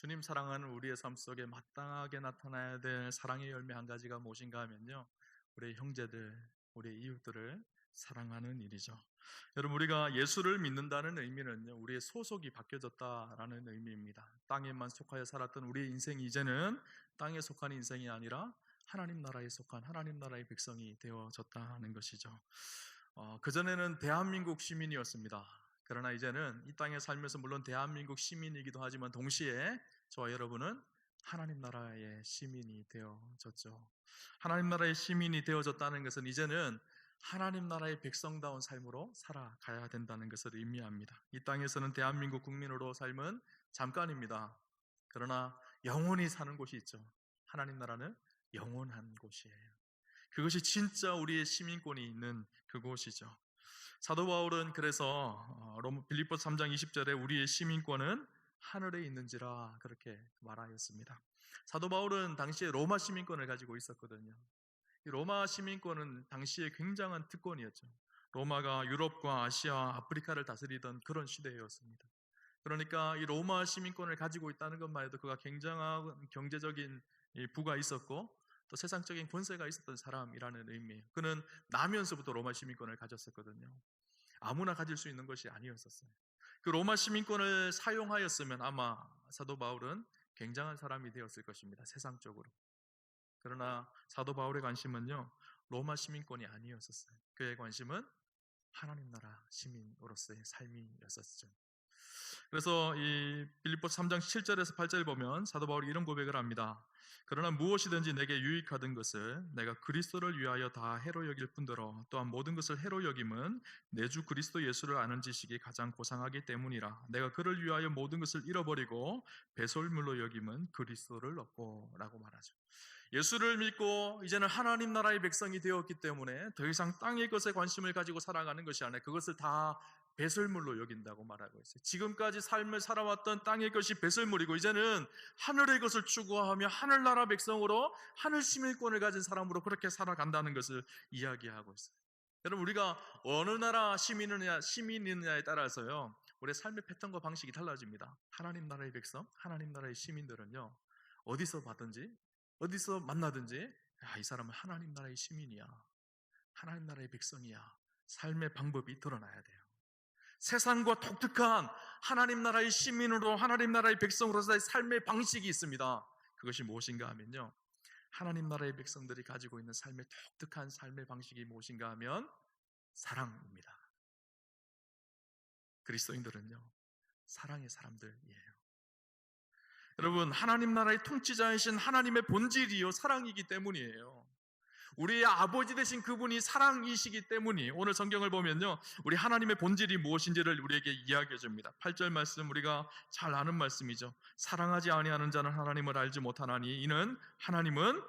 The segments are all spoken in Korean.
주님 사랑하는 우리의 삶 속에 마땅하게 나타나야 될 사랑의 열매 한 가지가 무엇인가 하면요, 우리의 형제들, 우리의 이웃들을 사랑하는 일이죠. 여러분, 우리가 예수를 믿는다는 의미는요, 우리의 소속이 바뀌어졌다라는 의미입니다. 땅에만 속하여 살았던 우리의 인생이 이제는 땅에 속한 인생이 아니라 하나님 나라에 속한 하나님 나라의 백성이 되어졌다는 것이죠. 그전에는 대한민국 시민이었습니다. 그러나 이제는 이 땅에 살면서 물론 대한민국 시민이기도 하지만 동시에 저와 여러분은 하나님 나라의 시민이 되어졌죠. 하나님 나라의 시민이 되어졌다는 것은 이제는 하나님 나라의 백성다운 삶으로 살아가야 된다는 것을 의미합니다. 이 땅에서는 대한민국 국민으로 삶은 잠깐입니다. 그러나 영원히 사는 곳이 있죠. 하나님 나라는 영원한 곳이에요. 그것이 진짜 우리의 시민권이 있는 그곳이죠. 사도 바울은 그래서 빌립보서 3장 20절에 우리의 시민권은 하늘에 있는지라 그렇게 말하였습니다. 사도 바울은 당시에 로마 시민권을 가지고 있었거든요. 이 로마 시민권은 당시에 굉장한 특권이었죠. 로마가 유럽과 아시아, 아프리카를 다스리던 그런 시대였습니다. 그러니까 이 로마 시민권을 가지고 있다는 것만 해도 그가 굉장한 경제적인 부가 있었고 또 세상적인 권세가 있었던 사람이라는 의미예요. 그는 나면서부터 로마 시민권을 가졌었거든요. 아무나 가질 수 있는 것이 아니었었어요. 그 로마 시민권을 사용하였으면 아마 사도 바울은 굉장한 사람이 되었을 것입니다. 세상적으로. 그러나 사도 바울의 관심은요, 로마 시민권이 아니었었어요. 그의 관심은 하나님 나라 시민으로서의 삶이었었죠. 그래서 이 빌립보서 3장 7절에서 8절 보면 사도 바울이 이런 고백을 합니다. 그러나 무엇이든지 내게 유익하던 것을 내가 그리스도를 위하여 다 해로 여길 뿐더러 또한 모든 것을 해로 여김은 내 주 그리스도 예수를 아는 지식이 가장 고상하기 때문이라. 내가 그를 위하여 모든 것을 잃어버리고 배설물로 여김은 그리스도를 얻고 라고 말하죠. 예수를 믿고 이제는 하나님 나라의 백성이 되었기 때문에 더 이상 땅의 것에 관심을 가지고 살아가는 것이 아니라 그것을 다 배설물로 여긴다고 말하고 있어요. 지금까지 삶을 살아왔던 땅의 것이 배설물이고 이제는 하늘의 것을 추구하며 하늘나라 백성으로 하늘 시민권을 가진 사람으로 그렇게 살아간다는 것을 이야기하고 있어요. 여러분, 우리가 어느 나라 시민이느냐에 따라서요, 우리의 삶의 패턴과 방식이 달라집니다. 하나님 나라의 백성, 하나님 나라의 시민들은요, 어디서 받든지 어디서 만나든지 이 사람은 하나님 나라의 시민이야, 하나님 나라의 백성이야, 삶의 방법이 드러나야 돼요. 세상과 독특한 하나님 나라의 시민으로 하나님 나라의 백성으로서의 삶의 방식이 있습니다. 그것이 무엇인가 하면요, 하나님 나라의 백성들이 가지고 있는 삶의 독특한 삶의 방식이 무엇인가 하면 사랑입니다. 그리스도인들은요, 사랑의 사람들이에요. 여러분, 하나님 나라의 통치자이신 하나님의 본질이요 사랑이기 때문이에요. 우리의 아버지 되신 그분이 사랑이시기 때문이 오늘 성경을 보면요, 우리 하나님의 본질이 무엇인지를 우리에게 이야기해 줍니다. 8절 말씀 우리가 잘 아는 말씀이죠. 사랑하지 아니하는 자는 하나님을 알지 못하나니 이는 하나님은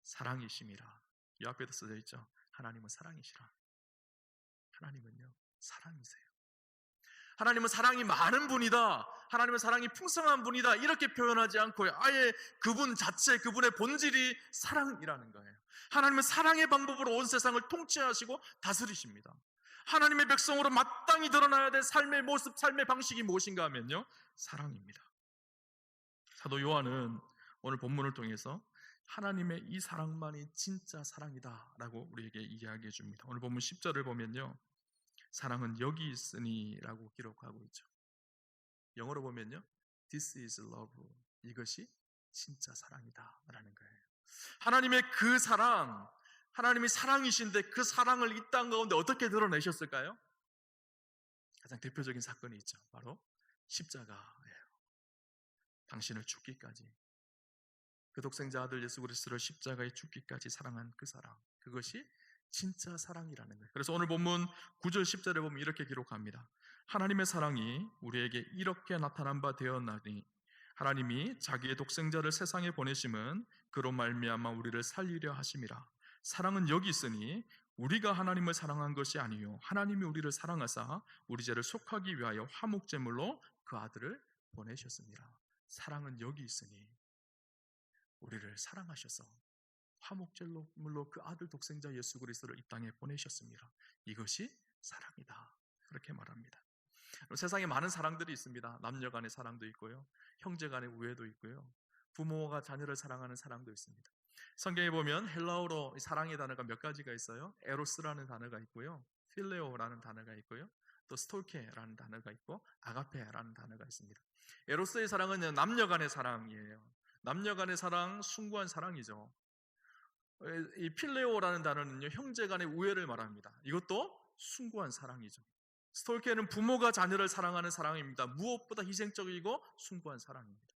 사랑이심이라. 이 앞에도 써져 있죠. 하나님은 사랑이시라. 하나님은요 사랑이세요. 하나님은 사랑이 많은 분이다, 하나님은 사랑이 풍성한 분이다, 이렇게 표현하지 않고 아예 그분 자체, 그분의 본질이 사랑이라는 거예요. 하나님은 사랑의 방법으로 온 세상을 통치하시고 다스리십니다. 하나님의 백성으로 마땅히 드러나야 될 삶의 모습, 삶의 방식이 무엇인가 하면요, 사랑입니다. 사도 요한은 오늘 본문을 통해서 하나님의 이 사랑만이 진짜 사랑이다 라고 우리에게 이야기해 줍니다. 오늘 본문 10절을 보면요, 사랑은 여기 있으니 라고 기록하고 있죠. 영어로 보면요, This is love. 이것이 진짜 사랑이다 라는 거예요. 하나님의 그 사랑, 하나님이 사랑이신데 그 사랑을 이 땅 가운데 어떻게 드러내셨을까요? 가장 대표적인 사건이 있죠. 바로 십자가예요. 당신을 죽기까지, 그 독생자 아들 예수 그리스도를 십자가에 죽기까지 사랑한 그 사랑, 그것이 진짜 사랑이라는 거예요. 그래서 오늘 본문 9절 10절에 보면 이렇게 기록합니다. 하나님의 사랑이 우리에게 이렇게 나타난 바 되었나니 하나님이 자기의 독생자를 세상에 보내심은 그로 말미암아 우리를 살리려 하심이라. 사랑은 여기 있으니 우리가 하나님을 사랑한 것이 아니요 하나님이 우리를 사랑하사 우리 죄를 속하기 위하여 화목제물로 그 아들을 보내셨습니다. 사랑은 여기 있으니 우리를 사랑하셔서 화목제물로 그 아들 독생자 예수 그리스도를 이 땅에 보내셨습니다. 이것이 사랑이다, 그렇게 말합니다. 세상에 많은 사랑들이 있습니다. 남녀 간의 사랑도 있고요, 형제 간의 우애도 있고요, 부모가 자녀를 사랑하는 사랑도 있습니다. 성경에 보면 헬라어로 사랑의 단어가 몇 가지가 있어요. 에로스라는 단어가 있고요, 필레오라는 단어가 있고요, 또 스톨케라는 단어가 있고 아가페라는 단어가 있습니다. 에로스의 사랑은 남녀 간의 사랑이에요. 남녀 간의 사랑, 숭고한 사랑이죠. 이 필레오라는 단어는요, 형제 간의 우애를 말합니다. 이것도 숭고한 사랑이죠. 스톨케는 부모가 자녀를 사랑하는 사랑입니다. 무엇보다 희생적이고 숭고한 사랑입니다.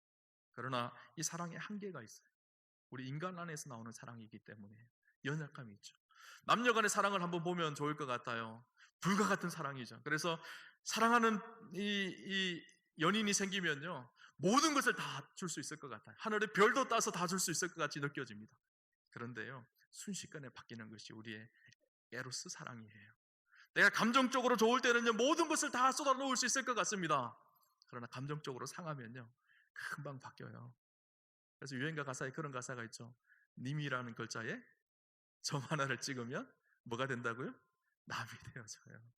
그러나 이 사랑에 한계가 있어요. 우리 인간 안에서 나오는 사랑이기 때문에 연약함이 있죠. 남녀 간의 사랑을 한번 보면 좋을 것 같아요. 불과 같은 사랑이죠. 그래서 사랑하는 이 연인이 생기면요, 모든 것을 다 줄 수 있을 것 같아요. 하늘의 별도 따서 다 줄 수 있을 것 같이 느껴집니다. 그런데요, 순식간에 바뀌는 것이 우리의 에로스 사랑이에요. 내가 감정적으로 좋을 때는요, 모든 것을 다 쏟아놓을 수 있을 것 같습니다. 그러나 감정적으로 상하면요, 금방 바뀌어요. 그래서 유행가 가사에 그런 가사가 있죠. 님이라는 글자에 점 하나를 찍으면 뭐가 된다고요? 남이 되어져요.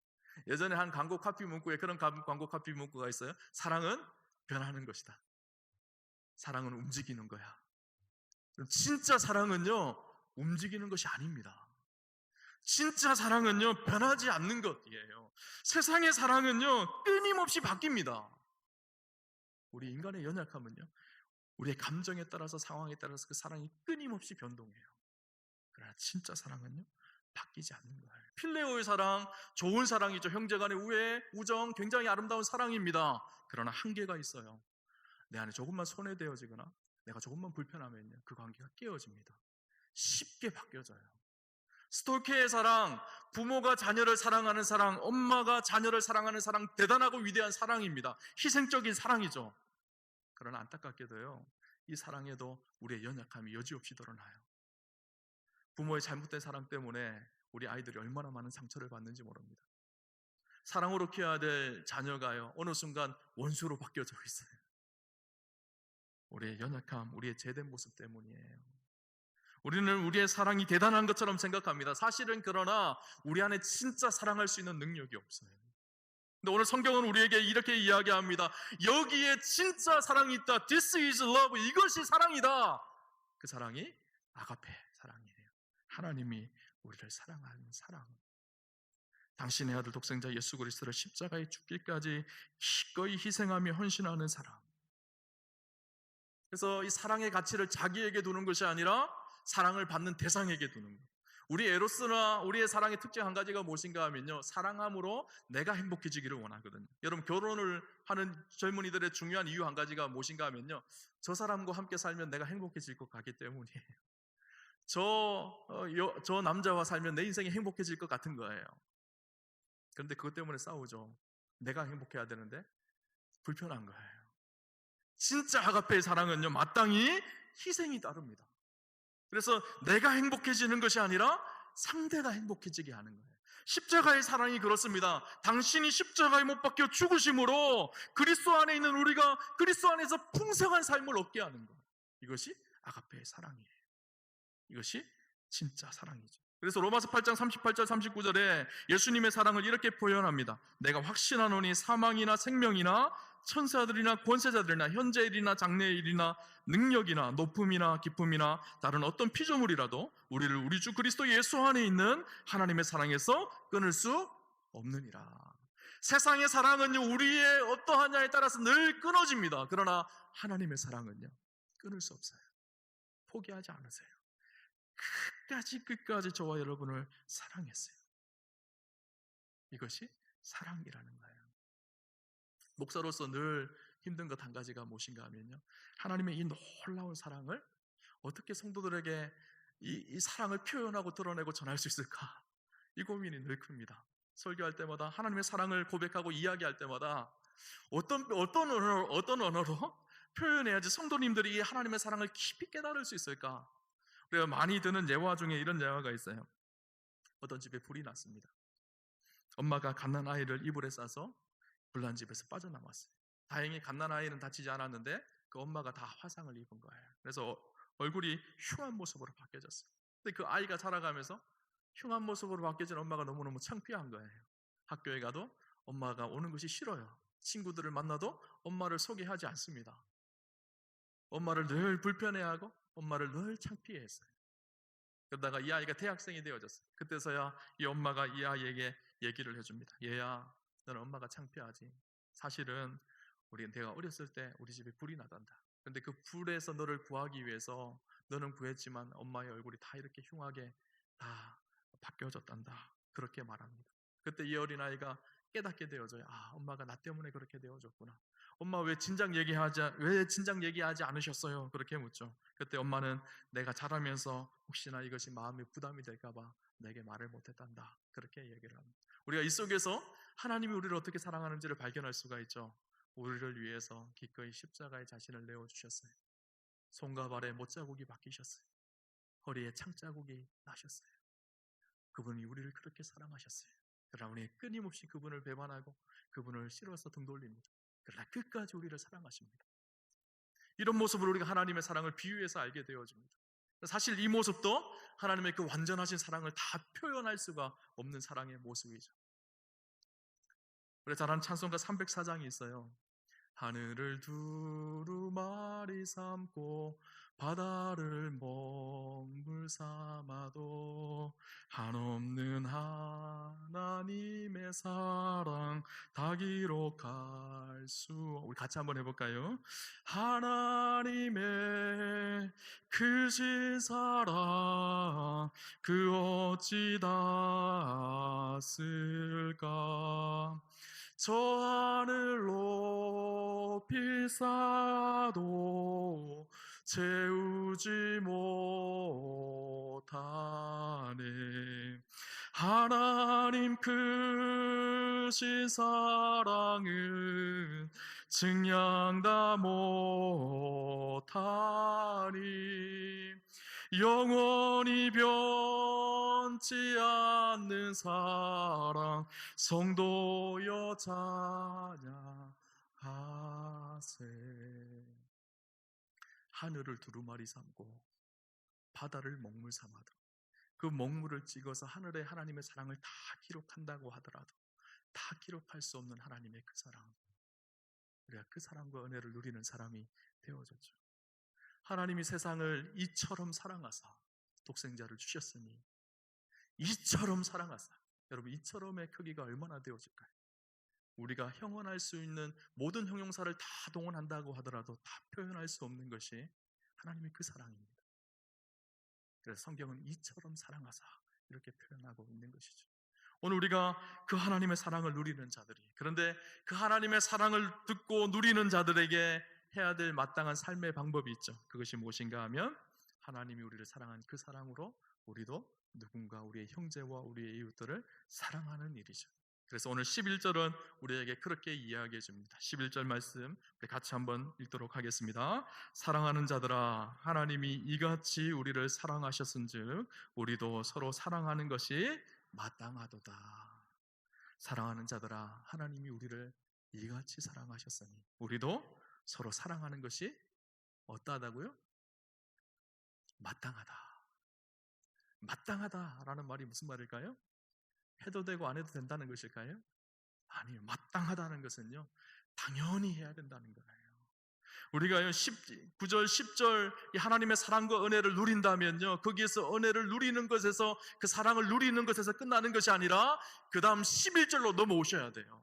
예전에 한 광고 카피 문구에 그런 광고 카피 문구가 있어요. 사랑은 변하는 것이다. 사랑은 움직이는 거야. 진짜 사랑은요, 움직이는 것이 아닙니다. 진짜 사랑은요, 변하지 않는 것이에요. 세상의 사랑은요, 끊임없이 바뀝니다. 우리 인간의 연약함은요, 우리의 감정에 따라서, 상황에 따라서 그 사랑이 끊임없이 변동해요. 그러나 진짜 사랑은요, 바뀌지 않는 거예요. 필레오의 사랑, 좋은 사랑이죠. 형제간의 우애, 우정, 굉장히 아름다운 사랑입니다. 그러나 한계가 있어요. 내 안에 조금만 손해되어지거나 내가 조금만 불편하면요, 그 관계가 깨어집니다. 쉽게 바뀌어져요. 스톨케의 사랑, 부모가 자녀를 사랑하는 사랑, 엄마가 자녀를 사랑하는 사랑, 대단하고 위대한 사랑입니다. 희생적인 사랑이죠. 그러나 안타깝게도요, 이 사랑에도 우리의 연약함이 여지없이 드러나요. 부모의 잘못된 사랑 때문에 우리 아이들이 얼마나 많은 상처를 받는지 모릅니다. 사랑으로 키워야 될 자녀가요, 어느 순간 원수로 바뀌어져 있어요. 우리의 연약함, 우리의 죄된 모습 때문이에요. 우리는 우리의 사랑이 대단한 것처럼 생각합니다. 사실은 그러나 우리 안에 진짜 사랑할 수 있는 능력이 없어요. 근데 오늘 성경은 우리에게 이렇게 이야기합니다. 여기에 진짜 사랑이 있다. This is love. 이것이 사랑이다. 그 사랑이 아가페 사랑이에요. 하나님이 우리를 사랑하는 사랑. 당신의 아들 독생자 예수 그리스도를 십자가에 죽기까지 기꺼이 희생하며 헌신하는 사랑. 그래서 이 사랑의 가치를 자기에게 두는 것이 아니라 사랑을 받는 대상에게 두는 것. 우리 에로스나 우리의 사랑의 특징 한 가지가 무엇인가 하면요, 사랑함으로 내가 행복해지기를 원하거든요. 여러분, 결혼을 하는 젊은이들의 중요한 이유 한 가지가 무엇인가 하면요, 저 사람과 함께 살면 내가 행복해질 것 같기 때문이에요. 저 남자와 살면 내 인생이 행복해질 것 같은 거예요. 그런데 그것 때문에 싸우죠. 내가 행복해야 되는데 불편한 거예요. 진짜 아가페의 사랑은요, 마땅히 희생이 따릅니다. 그래서 내가 행복해지는 것이 아니라 상대가 행복해지게 하는 거예요. 십자가의 사랑이 그렇습니다. 당신이 십자가에 못 박혀 죽으심으로 그리스도 안에 있는 우리가 그리스도 안에서 풍성한 삶을 얻게 하는 것. 이것이 아가페의 사랑이에요. 이것이 진짜 사랑이죠. 그래서 로마서 8장 38절 39절에 예수님의 사랑을 이렇게 표현합니다. 내가 확신하노니 사망이나 생명이나 천사들이나 권세자들이나 현재일이나 장래일이나 능력이나 높음이나 기쁨이나 다른 어떤 피조물이라도 우리를 우리 주 그리스도 예수 안에 있는 하나님의 사랑에서 끊을 수 없느니라. 세상의 사랑은요, 우리의 어떠하냐에 따라서 늘 끊어집니다. 그러나 하나님의 사랑은요, 끊을 수 없어요. 포기하지 않으세요. 끝까지 저와 여러분을 사랑했어요. 이것이 사랑이라는 거예요. 목사로서 늘 힘든 것 한 가지가 무엇인가 하면요, 하나님의 이 놀라운 사랑을 어떻게 성도들에게 이 사랑을 표현하고 드러내고 전할 수 있을까, 이 고민이 늘 큽니다. 설교할 때마다 하나님의 사랑을 고백하고 이야기할 때마다 어떤 언어로 표현해야지 성도님들이 이 하나님의 사랑을 깊이 깨달을 수 있을까. 그래서 많이 드는 예화 중에 이런 예화가 있어요. 어떤 집에 불이 났습니다. 엄마가 갓난아이를 이불에 싸서 불난 집에서 빠져나왔어요. 다행히 갓난아이는 다치지 않았는데 그 엄마가 다 화상을 입은 거예요. 그래서 얼굴이 흉한 모습으로 바뀌어졌어요. 근데 그 아이가 자라가면서 흉한 모습으로 바뀌어진 엄마가 너무너무 창피한 거예요. 학교에 가도 엄마가 오는 것이 싫어요. 친구들을 만나도 엄마를 소개하지 않습니다. 엄마를 늘 불편해하고 엄마를 늘 창피해했어요. 그러다가 이 아이가 대학생이 되어졌어요. 그때서야 이 엄마가 이 아이에게 얘기를 해줍니다. 얘야, 너는 엄마가 창피하지. 사실은 내가 어렸을 때 우리 집에 불이 나단다. 근데 그 불에서 너를 구하기 위해서 너는 구했지만 엄마의 얼굴이 다 이렇게 흉하게 다 바뀌어졌단다. 그렇게 말합니다. 그때 이 어린아이가 깨닫게 되어져요. 아, 엄마가 나 때문에 그렇게 되어졌구나. 엄마 왜 진작 얘기하지 않으셨어요? 그렇게 묻죠. 그때 엄마는 내가 자라면서 혹시나 이것이 마음에 부담이 될까봐 내게 말을 못했단다. 그렇게 얘기를 합니다. 우리가 이 속에서 하나님이 우리를 어떻게 사랑하는지를 발견할 수가 있죠. 우리를 위해서 기꺼이 십자가에 자신을 내어주셨어요. 손과 발에 못자국이 박히셨어요. 허리에 창자국이 나셨어요. 그분이 우리를 그렇게 사랑하셨어요. 그러나 우리 끊임없이 그분을 배반하고 그분을 싫어서 등 돌립니다. 그러나 끝까지 우리를 사랑하십니다. 이런 모습을 우리가 하나님의 사랑을 비유해서 알게 되어집니다. 사실 이 모습도 하나님의 그 완전하신 사랑을 다 표현할 수가 없는 사랑의 모습이죠. 우리가 잘 아는 찬송가 304장이 있어요. 하늘을 두루마리 삼고 바다를 먹물 삼아도 한없는 하나님의 사랑 다 기록할 수. 우리 같이 한번 해볼까요? 하나님의 크신 사랑 그 어찌 닿았을까. 저 하늘 높이 쌓아도 채우지 못하네. 하나님 크신 사랑은 증량 다 못하니. 영원히 변치 않는 사랑 성도여 찬양하세. 하늘을 두루마리 삼고 바다를 먹물 삼아도 그 먹물을 찍어서 하늘에 하나님의 사랑을 다 기록한다고 하더라도 다 기록할 수 없는 하나님의 그 사랑, 우리가 그 사랑과 은혜를 누리는 사람이 되어졌죠. 하나님이 세상을 이처럼 사랑하사 독생자를 주셨으니 이처럼 사랑하사, 여러분 이처럼의 크기가 얼마나 되어질까요? 우리가 형언할 수 있는 모든 형용사를 다 동원한다고 하더라도 다 표현할 수 없는 것이 하나님의 그 사랑입니다. 그래서 성경은 이처럼 사랑하사 이렇게 표현하고 있는 것이죠. 오늘 우리가 그 하나님의 사랑을 누리는 자들이, 그런데 그 하나님의 사랑을 듣고 누리는 자들에게 해야 될 마땅한 삶의 방법이 있죠. 그것이 무엇인가 하면 하나님이 우리를 사랑한 그 사랑으로 우리도 누군가 우리의 형제와 우리의 이웃들을 사랑하는 일이죠. 그래서 오늘 11절은 우리에게 그렇게 이야기해 줍니다. 11절 말씀 우리 같이 한번 읽도록 하겠습니다. 사랑하는 자들아, 하나님이 이같이 우리를 사랑하셨은즉 우리도 서로 사랑하는 것이 마땅하도다. 사랑하는 자들아, 하나님이 우리를 이같이 사랑하셨으니 우리도 서로 사랑하는 것이 어떠하다고요? 마땅하다. 마땅하다라는 말이 무슨 말일까요? 해도 되고 안 해도 된다는 것일까요? 아니요. 마땅하다는 것은요, 당연히 해야 된다는 거예요. 우리가 9절, 10절 하나님의 사랑과 은혜를 누린다면요, 거기에서 은혜를 누리는 것에서, 그 사랑을 누리는 것에서 끝나는 것이 아니라 그 다음 11절로 넘어오셔야 돼요.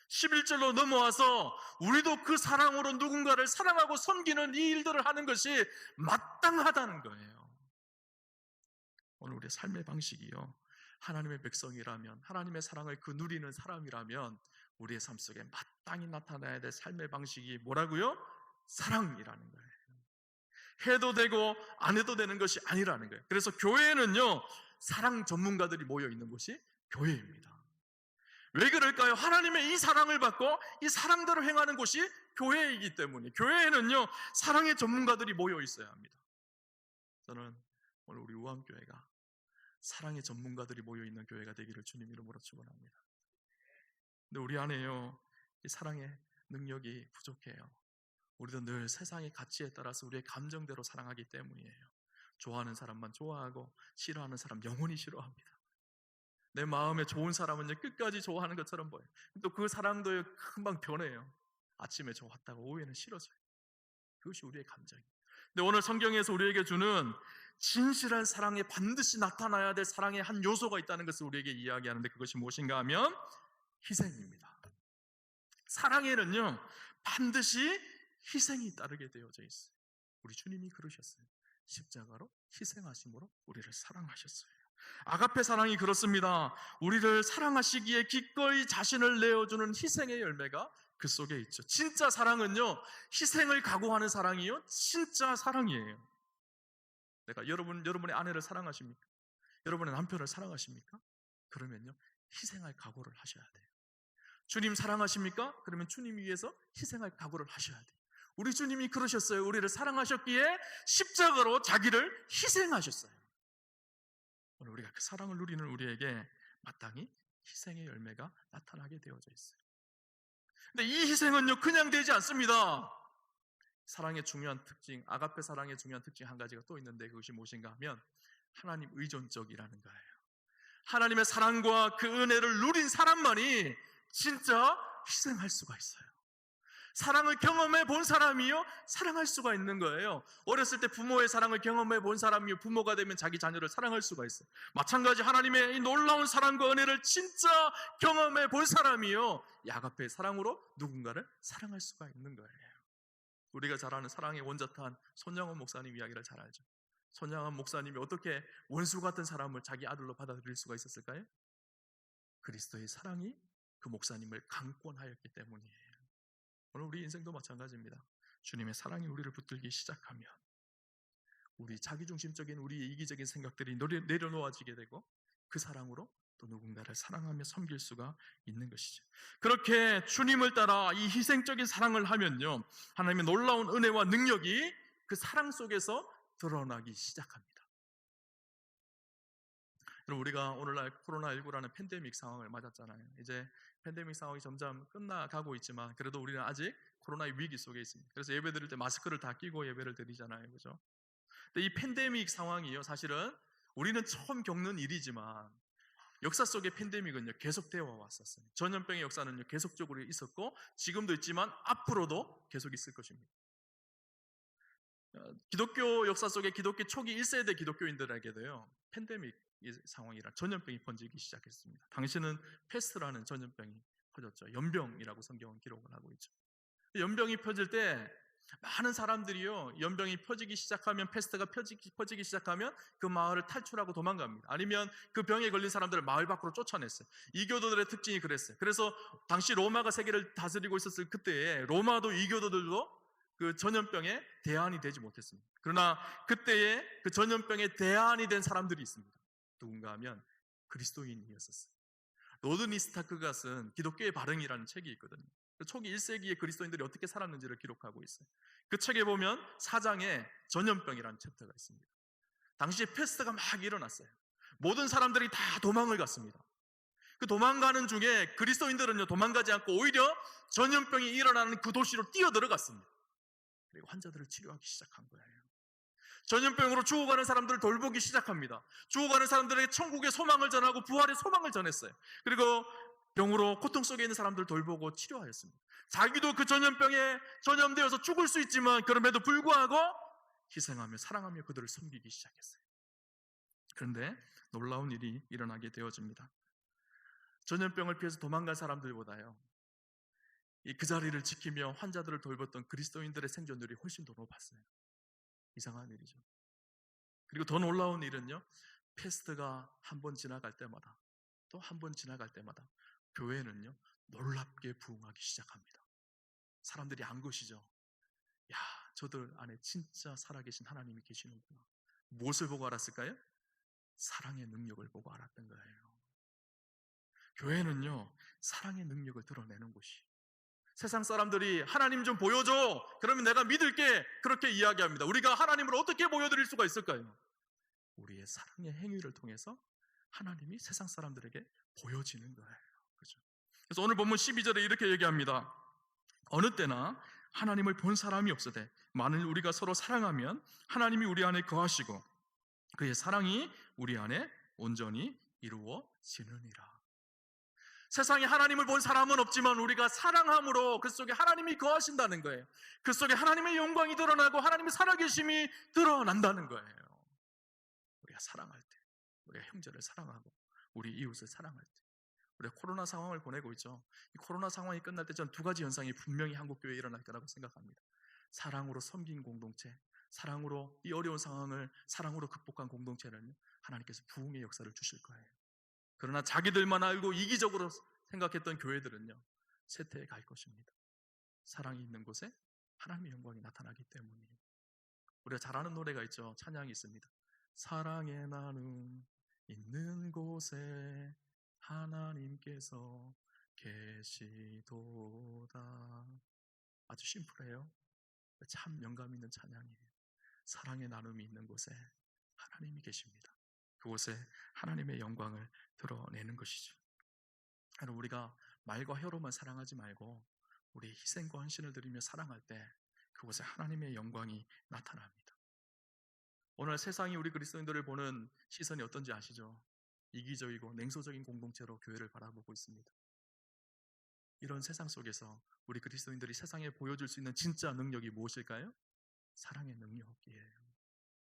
11절로 넘어와서 우리도 그 사랑으로 누군가를 사랑하고 섬기는 이 일들을 하는 것이 마땅하다는 거예요. 오늘 우리의 삶의 방식이요, 하나님의 백성이라면, 하나님의 사랑을 그 누리는 사람이라면 우리의 삶 속에 마땅히 나타나야 될 삶의 방식이 뭐라고요? 사랑이라는 거예요. 해도 되고 안 해도 되는 것이 아니라는 거예요. 그래서 교회는요, 사랑 전문가들이 모여 있는 곳이 교회입니다. 왜 그럴까요? 하나님의 이 사랑을 받고 이 사랑대로 행하는 곳이 교회이기 때문에, 교회에는요 사랑의 전문가들이 모여 있어야 합니다. 저는 오늘 우리 우암교회가 사랑의 전문가들이 모여 있는 교회가 되기를 주님 이름으로 축원합니다. 근데 우리 안에요, 이 사랑의 능력이 부족해요. 우리도 늘 세상의 가치에 따라서 우리의 감정대로 사랑하기 때문이에요. 좋아하는 사람만 좋아하고 싫어하는 사람 영원히 싫어합니다. 내 마음에 좋은 사람은 끝까지 좋아하는 것처럼 보여요. 또 그 사랑도 금방 변해요. 아침에 좋았다가 오후에는 싫어져요. 그것이 우리의 감정이에요. 근데 오늘 성경에서 우리에게 주는 진실한 사랑에 반드시 나타나야 될 사랑의 한 요소가 있다는 것을 우리에게 이야기하는데, 그것이 무엇인가 하면 희생입니다. 사랑에는요 반드시 희생이 따르게 되어져 있어요. 우리 주님이 그러셨어요. 십자가로 희생하심으로 우리를 사랑하셨어요. 아가페 사랑이 그렇습니다. 우리를 사랑하시기에 기꺼이 자신을 내어주는 희생의 열매가 그 속에 있죠. 진짜 사랑은요 희생을 각오하는 사랑이요 진짜 사랑이에요. 내가 여러분의 아내를 사랑하십니까? 여러분의 남편을 사랑하십니까? 그러면요 희생할 각오를 하셔야 돼요. 주님 사랑하십니까? 그러면 주님 위해서 희생할 각오를 하셔야 돼요. 우리 주님이 그러셨어요. 우리를 사랑하셨기에 십자가로 자기를 희생하셨어요. 오늘 우리가 그 사랑을 누리는 우리에게 마땅히 희생의 열매가 나타나게 되어져 있어요. 근데 이 희생은요 그냥 되지 않습니다. 사랑의 중요한 특징, 아가페 사랑의 중요한 특징 한 가지가 또 있는데, 그것이 무엇인가 하면 하나님 의존적이라는 거예요. 하나님의 사랑과 그 은혜를 누린 사람만이 진짜 희생할 수가 있어요. 사랑을 경험해 본 사람이요 사랑할 수가 있는 거예요. 어렸을 때 부모의 사랑을 경험해 본 사람이요 부모가 되면 자기 자녀를 사랑할 수가 있어요. 마찬가지 하나님의 이 놀라운 사랑과 은혜를 진짜 경험해 본 사람이요 이 아가페의 사랑으로 누군가를 사랑할 수가 있는 거예요. 우리가 잘 아는 사랑의 원자탄 손양원 목사님 이야기를 잘 알죠. 손양원 목사님이 어떻게 원수 같은 사람을 자기 아들로 받아들일 수가 있었을까요? 그리스도의 사랑이 그 목사님을 강권하였기 때문이에요. 오늘 우리 인생도 마찬가지입니다. 주님의 사랑이 우리를 붙들기 시작하면 우리 자기중심적인 우리의 이기적인 생각들이 내려놓아지게 되고 그 사랑으로 또 누군가를 사랑하며 섬길 수가 있는 것이죠. 그렇게 주님을 따라 이 희생적인 사랑을 하면요 하나님의 놀라운 은혜와 능력이 그 사랑 속에서 드러나기 시작합니다. 그럼 우리가 오늘날 코로나19라는 팬데믹 상황을 맞았잖아요. 이제 팬데믹 상황이 점점 끝나가고 있지만 그래도 우리는 아직 코로나의 위기 속에 있습니다. 그래서 예배 드릴 때 마스크를 다 끼고 예배를 드리잖아요. 그죠? 근데 이 팬데믹 상황이요 사실은 우리는 처음 겪는 일이지만 역사 속의 팬데믹은요 계속되어 왔었어요. 전염병의 역사는요 계속적으로 있었고 지금도 있지만 앞으로도 계속 있을 것입니다. 기독교 역사 속에 기독교 초기 1세대 기독교인들에게도요 팬데믹 상황이라 전염병이 번지기 시작했습니다. 당시는 패스트라는 전염병이 퍼졌죠. 연병이라고 성경은 기록을 하고 있죠. 연병이 퍼질 때 많은 사람들이요 연병이 퍼지기 시작하면, 패스트가 퍼지기 시작하면 그 마을을 탈출하고 도망갑니다. 아니면 그 병에 걸린 사람들을 마을 밖으로 쫓아냈어요. 이교도들의 특징이 그랬어요. 그래서 당시 로마가 세계를 다스리고 있었을 그때에 로마도 이교도들도 그 전염병에 대안이 되지 못했습니다. 그러나 그때에 그 전염병에 대안이 된 사람들이 있습니다. 누군가 하면 그리스도인이었었어요. 노드니 스타크가 쓴 기독교의 발흥이라는 책이 있거든요. 초기 1세기의 그리스도인들이 어떻게 살았는지를 기록하고 있어요. 그 책에 보면 4장에 전염병이라는 챕터가 있습니다. 당시에 패스트가 막 일어났어요. 모든 사람들이 다 도망을 갔습니다. 그 도망가는 중에 그리스도인들은요 도망가지 않고 오히려 전염병이 일어나는 그 도시로 뛰어들어갔습니다. 그리고 환자들을 치료하기 시작한 거예요. 전염병으로 죽어가는 사람들을 돌보기 시작합니다. 죽어가는 사람들에게 천국의 소망을 전하고 부활의 소망을 전했어요. 그리고 병으로 고통 속에 있는 사람들을 돌보고 치료하였습니다. 자기도 그 전염병에 전염되어서 죽을 수 있지만 그럼에도 불구하고 희생하며 사랑하며 그들을 섬기기 시작했어요. 그런데 놀라운 일이 일어나게 되어집니다. 전염병을 피해서 도망간 사람들보다요 그 자리를 지키며 환자들을 돌봤던 그리스도인들의 생존율이 훨씬 더 높았어요. 이상한 일이죠. 그리고 더 놀라운 일은요 패스트가 한 번 지나갈 때마다 또 한 번 지나갈 때마다 교회는요 놀랍게 부흥하기 시작합니다. 사람들이 안 것이죠. 야, 저들 안에 진짜 살아계신 하나님이 계시는구나. 무엇을 보고 알았을까요? 사랑의 능력을 보고 알았던 거예요. 교회는요 사랑의 능력을 드러내는 곳이, 세상 사람들이 하나님 좀 보여줘 그러면 내가 믿을게 그렇게 이야기합니다. 우리가 하나님을 어떻게 보여드릴 수가 있을까요? 우리의 사랑의 행위를 통해서 하나님이 세상 사람들에게 보여지는 거예요. 그렇죠? 그래서 오늘 본문 12절에 이렇게 얘기합니다. 어느 때나 하나님을 본 사람이 없으되 만일 우리가 서로 사랑하면 하나님이 우리 안에 거하시고 그의 사랑이 우리 안에 온전히 이루어지느니라. 세상에 하나님을 본 사람은 없지만 우리가 사랑함으로 그 속에 하나님이 거하신다는 거예요. 그 속에 하나님의 영광이 드러나고 하나님의 살아계심이 드러난다는 거예요. 우리가 사랑할 때, 우리가 형제를 사랑하고 우리 이웃을 사랑할 때, 우리가 코로나 상황을 보내고 있죠. 이 코로나 상황이 끝날 때 저는 두 가지 현상이 분명히 한국교회에 일어날 거라고 생각합니다. 사랑으로 섬긴 공동체, 사랑으로 이 어려운 상황을 사랑으로 극복한 공동체는 하나님께서 부흥의 역사를 주실 거예요. 그러나 자기들만 알고 이기적으로 생각했던 교회들은요, 쇠퇴해 갈 것입니다. 사랑이 있는 곳에 하나님의 영광이 나타나기 때문이에요. 우리가 잘 아는 노래가 있죠. 찬양이 있습니다. 사랑의 나눔 있는 곳에 하나님께서 계시도다. 아주 심플해요. 참 영감 있는 찬양이에요. 사랑의 나눔이 있는 곳에 하나님이 계십니다. 그곳에 하나님의 영광을 드러내는 것이죠. 우리가 말과 혀로만 사랑하지 말고 우리 희생과 헌신을 드리며 사랑할 때 그곳에 하나님의 영광이 나타납니다. 오늘 세상이 우리 그리스도인들을 보는 시선이 어떤지 아시죠? 이기적이고 냉소적인 공동체로 교회를 바라보고 있습니다. 이런 세상 속에서 우리 그리스도인들이 세상에 보여줄 수 있는 진짜 능력이 무엇일까요? 사랑의 능력이에요.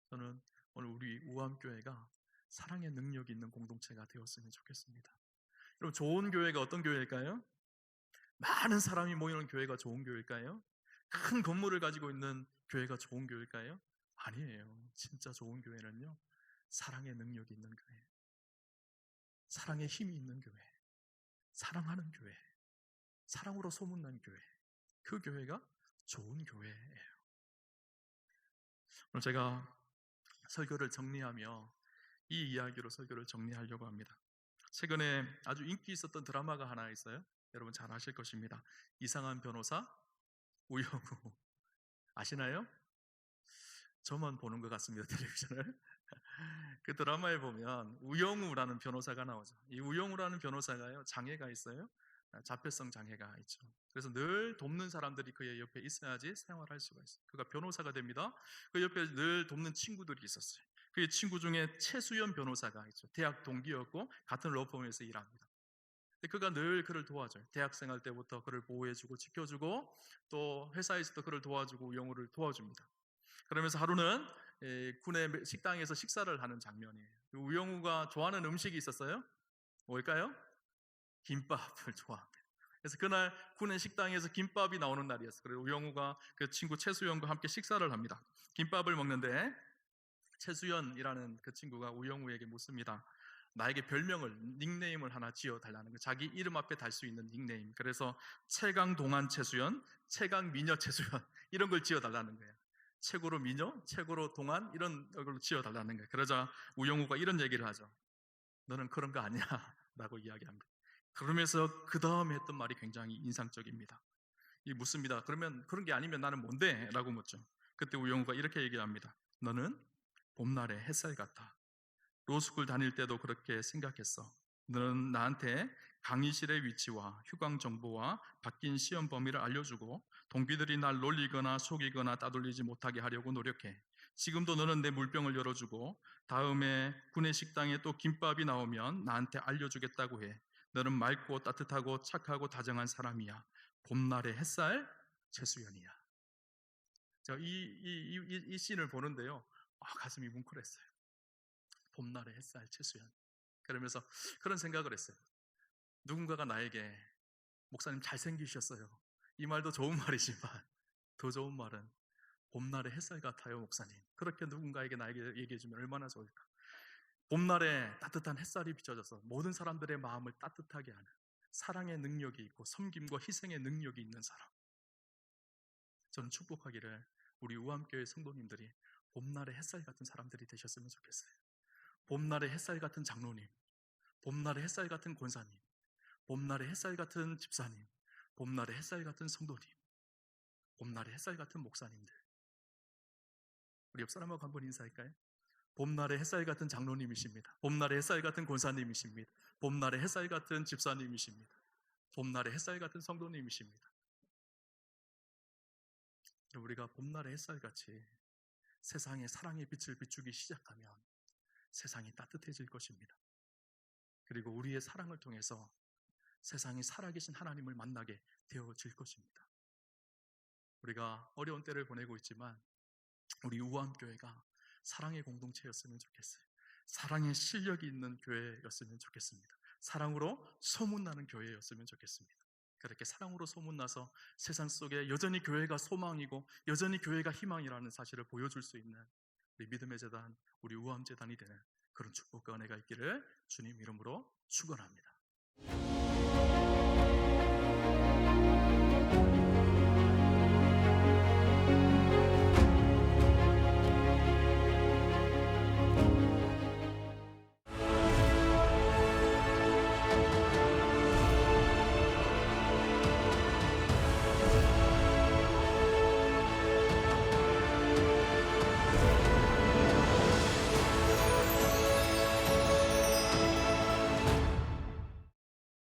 저는 오늘 우리 우암교회가 사랑의 능력이 있는 공동체가 되었으면 좋겠습니다. 여러분, 좋은 교회가 어떤 교회일까요? 많은 사람이 모이는 교회가 좋은 교회일까요? 큰 건물을 가지고 있는 교회가 좋은 교회일까요? 아니에요. 진짜 좋은 교회는요, 사랑의 능력이 있는 교회, 사랑의 힘이 있는 교회, 사랑하는 교회, 사랑으로 소문난 교회, 그 교회가 좋은 교회예요. 오늘 제가 설교를 정리하며 이 이야기로 설교를 정리하려고 합니다. 최근에 아주 인기 있었던 드라마가 하나 있어요. 여러분 잘 아실 것입니다. 이상한 변호사 우영우. 아시나요? 저만 보는 것 같습니다, 텔레비전을. 그 드라마에 보면 우영우라는 변호사가 나오죠. 이 우영우라는 변호사가요, 장애가 있어요. 자폐성 장애가 있죠. 그래서 늘 돕는 사람들이 그의 옆에 있어야지 생활할 수가 있어요. 그가 변호사가 됩니다. 그 옆에 늘 돕는 친구들이 있었어요. 그의 친구 중에 최수연 변호사가 있죠. 대학 동기였고 같은 로펌에서 일합니다. 그가 늘 그를 도와줘요. 대학생활 때부터 그를 보호해주고 지켜주고 또 회사에서도 그를 도와주고 우영우를 도와줍니다. 그러면서 하루는 군의 식당에서 식사를 하는 장면이에요. 우영우가 좋아하는 음식이 있었어요. 뭘까요? 김밥을 좋아합니다. 그래서 그날 군의 식당에서 김밥이 나오는 날이었어요. 그래서 우영우가 그 친구 최수연과 함께 식사를 합니다. 김밥을 먹는데 최수연이라는 그 친구가 우영우에게 묻습니다. 나에게 별명을, 닉네임을 하나 지어달라는 거예요. 자기 이름 앞에 달 수 있는 닉네임. 그래서 최강동안 최수연, 최강미녀 최수연 이런 걸 지어달라는 거예요. 최고로 미녀, 최고로 동안 이런 걸로 지어달라는 거예요. 그러자 우영우가 이런 얘기를 하죠. 너는 그런 거 아니야 라고 이야기합니다. 그러면서 그 다음에 했던 말이 굉장히 인상적입니다. 이 묻습니다. 그러면 그런 게 아니면 나는 뭔데? 라고 묻죠. 그때 우영우가 이렇게 얘기합니다. 너는 봄날의 햇살 같아. 로스쿨 다닐 때도 그렇게 생각했어. 너는 나한테 강의실의 위치와 휴강 정보와 바뀐 시험 범위를 알려주고 동기들이 날 놀리거나 속이거나 따돌리지 못하게 하려고 노력해. 지금도 너는 내 물병을 열어주고 다음에 군내 식당에 또 김밥이 나오면 나한테 알려주겠다고 해. 너는 맑고 따뜻하고 착하고 다정한 사람이야. 봄날의 햇살 최수연이야. 이 씬을 보는데요, 가슴이 뭉클했어요. 봄날의 햇살 최수연. 그러면서 그런 생각을 했어요. 누군가가 나에게 목사님 잘생기셨어요. 이 말도 좋은 말이지만 더 좋은 말은 봄날의 햇살 같아요, 목사님. 그렇게 누군가에게 나에게 얘기해주면 얼마나 좋을까. 봄날에 따뜻한 햇살이 비춰져서 모든 사람들의 마음을 따뜻하게 하는 사랑의 능력이 있고 섬김과 희생의 능력이 있는 사람. 저는 축복하기를 우리 우암교회 성도님들이 봄날의 햇살 같은 사람들이 되셨으면 좋겠어요. 봄날의 햇살 같은 장로님, 봄날의 햇살 같은 권사님, 봄날의 햇살 같은 집사님, 봄날의 햇살 같은 성도님, 봄날의 햇살 같은 목사님들. 우리 옆 사람하고 한번 인사할까요? 봄날의 햇살 같은 장로님이십니다. 봄날의 햇살 같은 권사님이십니다. 봄날의 햇살 같은 집사님이십니다. 봄날의 햇살 같은 성도님이십니다. 우리가 봄날의 햇살같이 세상에 사랑의 빛을 비추기 시작하면 세상이 따뜻해질 것입니다. 그리고 우리의 사랑을 통해서 세상이 살아계신 하나님을 만나게 되어질 것입니다. 우리가 어려운 때를 보내고 있지만 우리 우암교회가 사랑의 공동체였으면 좋겠어요. 사랑의 실력이 있는 교회였으면 좋겠습니다. 사랑으로 소문나는 교회였으면 좋겠습니다. 그렇게 사랑으로 소문나서 세상 속에 여전히 교회가 소망이고 여전히 교회가 희망이라는 사실을 보여줄 수 있는 우리 믿음의 재단, 우리 우암재단이 되는 그런 축복과 은혜가 있기를 주님 이름으로 축원합니다.